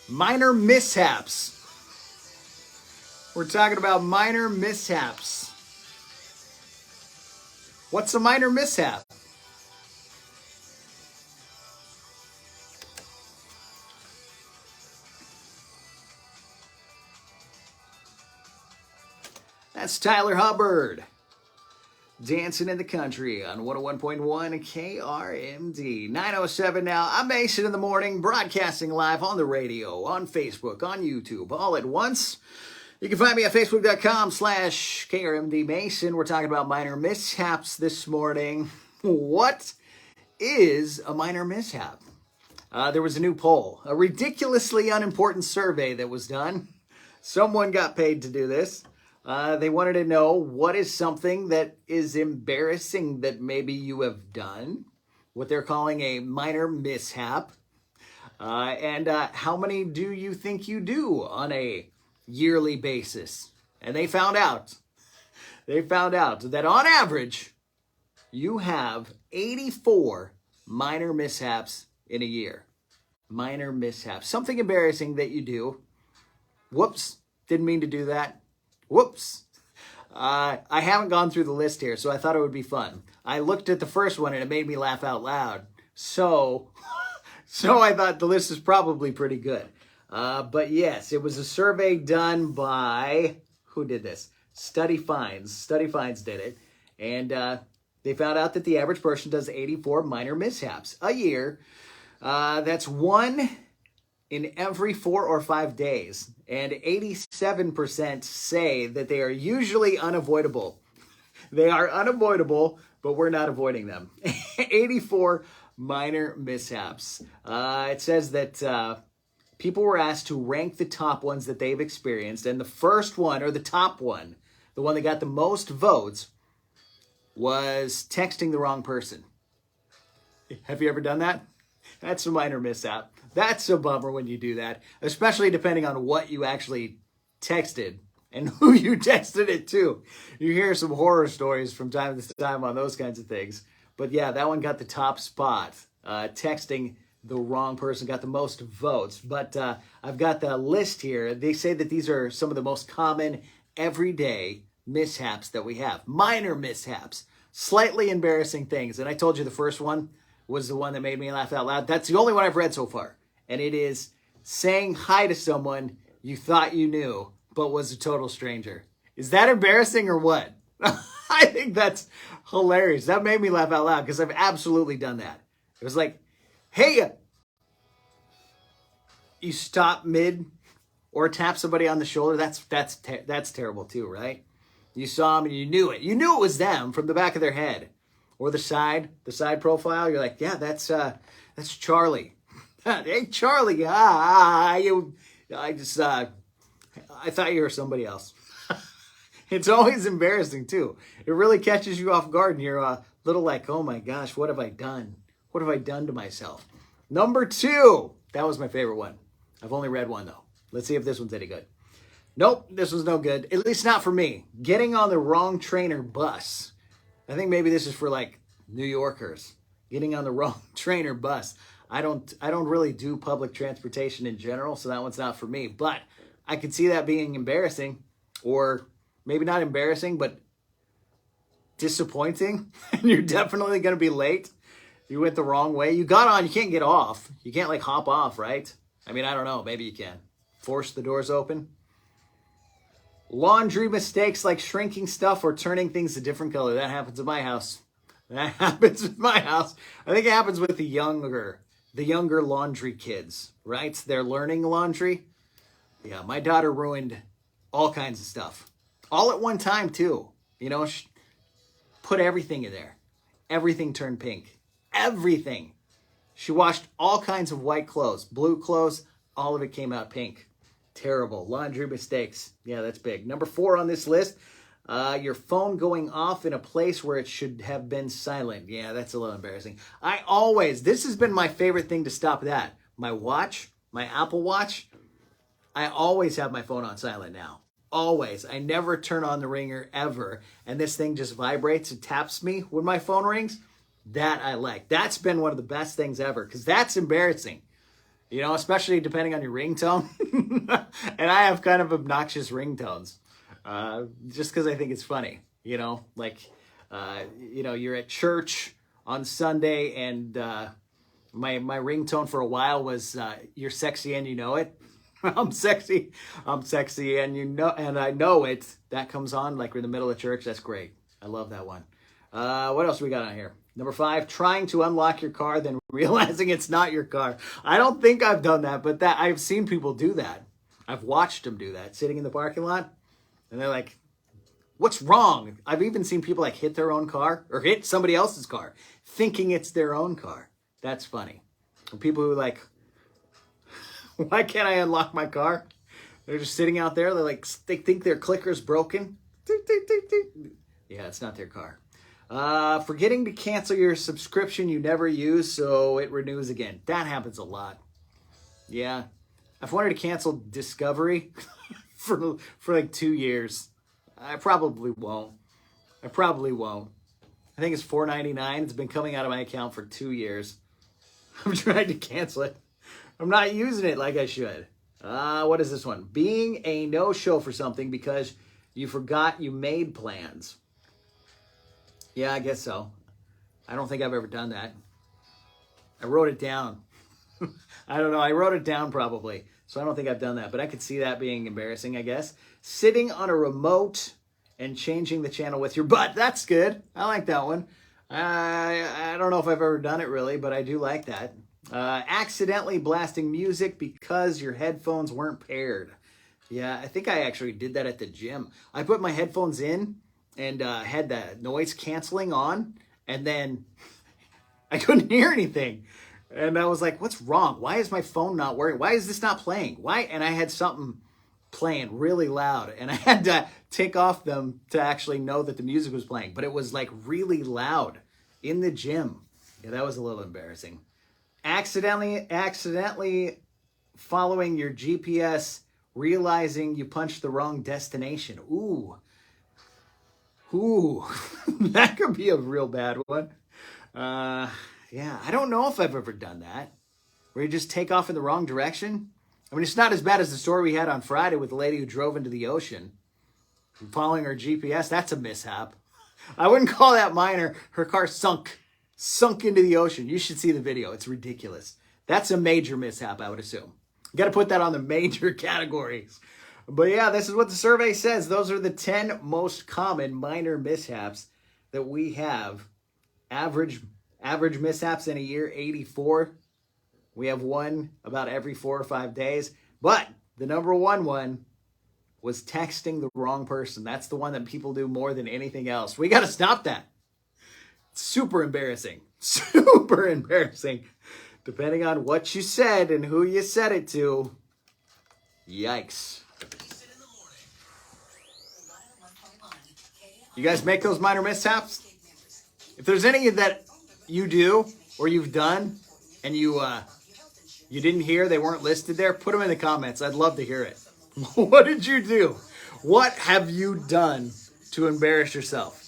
Minor mishaps. We're talking about minor mishaps. What's a minor mishap? That's Tyler Hubbard. Dancing in the Country on 101.1 KRMD. 9:07 now. I'm Mason in the morning, broadcasting live on the radio, on Facebook, on YouTube, all at once. You can find me at facebook.com/KRMD Mason. We're talking about minor mishaps this morning. What is a minor mishap? There was a new poll, a ridiculously unimportant survey that was done. Someone got paid to do this. They wanted to know what is something that is embarrassing that maybe you have done, what they're calling a minor mishap, and how many do you think you do on a yearly basis? And they found out that on average, you have 84 minor mishaps in a year. Minor mishaps, something embarrassing that you do. Whoops, didn't mean to do that. Whoops. I haven't gone through the list here, so I thought it would be fun. I looked at the first one and it made me laugh out loud. So I thought the list is probably pretty good. But yes, it was a survey done by, who did this? Study Finds. Study Finds did it. And they found out that the average person does 84 minor mishaps a year. That's one in every 4 or 5 days. And 87% say that they are usually unavoidable. They are unavoidable, but we're not avoiding them. 84 minor mishaps. It says that people were asked to rank the top ones that they've experienced. And the first one, or the top one, the one that got the most votes, was texting the wrong person. Have you ever done that? That's a minor mishap. That's a bummer when you do that, especially depending on what you actually texted and who you texted it to. You hear some horror stories from time to time on those kinds of things. But yeah, that one got the top spot. Texting the wrong person got the most votes. But I've got the list here. They say that these are some of the most common everyday mishaps that we have. Minor mishaps. Slightly embarrassing things. And I told you the first one was the one that made me laugh out loud. That's the only one I've read so far. And it is saying hi to someone you thought you knew, but was a total stranger. Is that embarrassing or what? I think that's hilarious. That made me laugh out loud because I've absolutely done that. It was like, hey, you stop mid or tap somebody on the shoulder. That's terrible too, right? You saw them and you knew it. You knew it was them from the back of their head. Or the side profile, you're like, yeah, that's Charlie. Hey, Charlie, I thought you were somebody else. It's always embarrassing too. It really catches you off guard, and you're a little like, oh my gosh, what have I done? What have I done to myself? Number 2, that was my favorite one. I've only read one though. Let's see if this one's any good. Nope, this one's no good. At least not for me. Getting on the wrong train or bus. I think maybe this is for like New Yorkers, getting on the wrong train or bus. I don't really do public transportation in general, so that one's not for me. But I could see that being embarrassing, or maybe not embarrassing, but disappointing. And you're definitely going to be late. You went the wrong way. You got on, you can't get off. You can't like hop off, right? I mean, I don't know. Maybe you can. Force the doors open. Laundry mistakes like shrinking stuff or turning things a different color. That happens at my house. I think it happens with the younger laundry kids, right? They're learning laundry. Yeah, my daughter ruined all kinds of stuff. All at one time, too. You know, she put everything in there. Everything turned pink. Everything. She washed all kinds of white clothes, blue clothes. All of it came out pink. Terrible. Laundry mistakes. Yeah, that's big. Number 4 on this list, your phone going off in a place where it should have been silent. Yeah, that's a little embarrassing. This has been my favorite thing to stop that. My watch, my Apple Watch, I always have my phone on silent now. Always. I never turn on the ringer ever. And this thing just vibrates and taps me when my phone rings. That I like. That's been one of the best things ever because that's embarrassing. You know, especially depending on your ringtone. And I have kind of obnoxious ringtones, just because I think it's funny. You know, like, you're at church on Sunday, and my ringtone for a while was "You're sexy and you know it." I'm sexy, and and I know it. That comes on like we're in the middle of church. That's great. I love that one. What else we got on here? Number 5, trying to unlock your car, then realizing it's not your car. I don't think I've done that, but I've seen people do that. I've watched them do that, sitting in the parking lot, and they're like, what's wrong? I've even seen people like hit their own car or hit somebody else's car, thinking it's their own car. That's funny. And people who like, why can't I unlock my car? They're just sitting out there. They think their clicker's broken. Yeah, it's not their car. Forgetting to cancel your subscription you never use so it renews again. That happens a lot. Yeah. I've wanted to cancel Discovery for like 2 years. I probably won't. I think it's $4.99. It's been coming out of my account for 2 years. I'm trying to cancel it. I'm not using it like I should. What is this one? Being a no-show for something because you forgot you made plans. Yeah, I guess so. I don't think I've ever done that. I wrote it down. I don't know. I wrote it down probably. So I don't think I've done that. But I could see that being embarrassing, I guess. Sitting on a remote and changing the channel with your butt. That's good. I like that one. I don't know if I've ever done it really, but I do like that. Accidentally blasting music because your headphones weren't paired. Yeah, I think I actually did that at the gym. I put my headphones in and had the noise canceling on, and then I couldn't hear anything. And I was like, what's wrong? Why is my phone not working? Why is this not playing? Why? And I had something playing really loud, and I had to take off them to actually know that the music was playing. But it was like really loud in the gym. Yeah, that was a little embarrassing. Accidentally following your GPS, realizing you punched the wrong destination. Ooh, that could be a real bad one. Yeah, I don't know if I've ever done that, where you just take off in the wrong direction. I mean, it's not as bad as the story we had on Friday with the lady who drove into the ocean following her GPS. That's a mishap. I wouldn't call that minor. Her car sunk into the ocean. You should see the video. It's ridiculous. That's a major mishap, I would assume. You got to put that on the major categories. But yeah, this is what the survey says. Those are the 10 most common minor mishaps that we have. Average mishaps in a year, 84. We have one about every 4 or 5 days. But the number one was texting the wrong person. That's the one that people do more than anything else. We got to stop that. It's super embarrassing. Super embarrassing. Depending on what you said and who you said it to. Yikes. You guys make those minor mishaps? If there's any that you do or you've done and you didn't hear, they weren't listed there, put them in the comments. I'd love to hear it. What did you do? What have you done to embarrass yourself?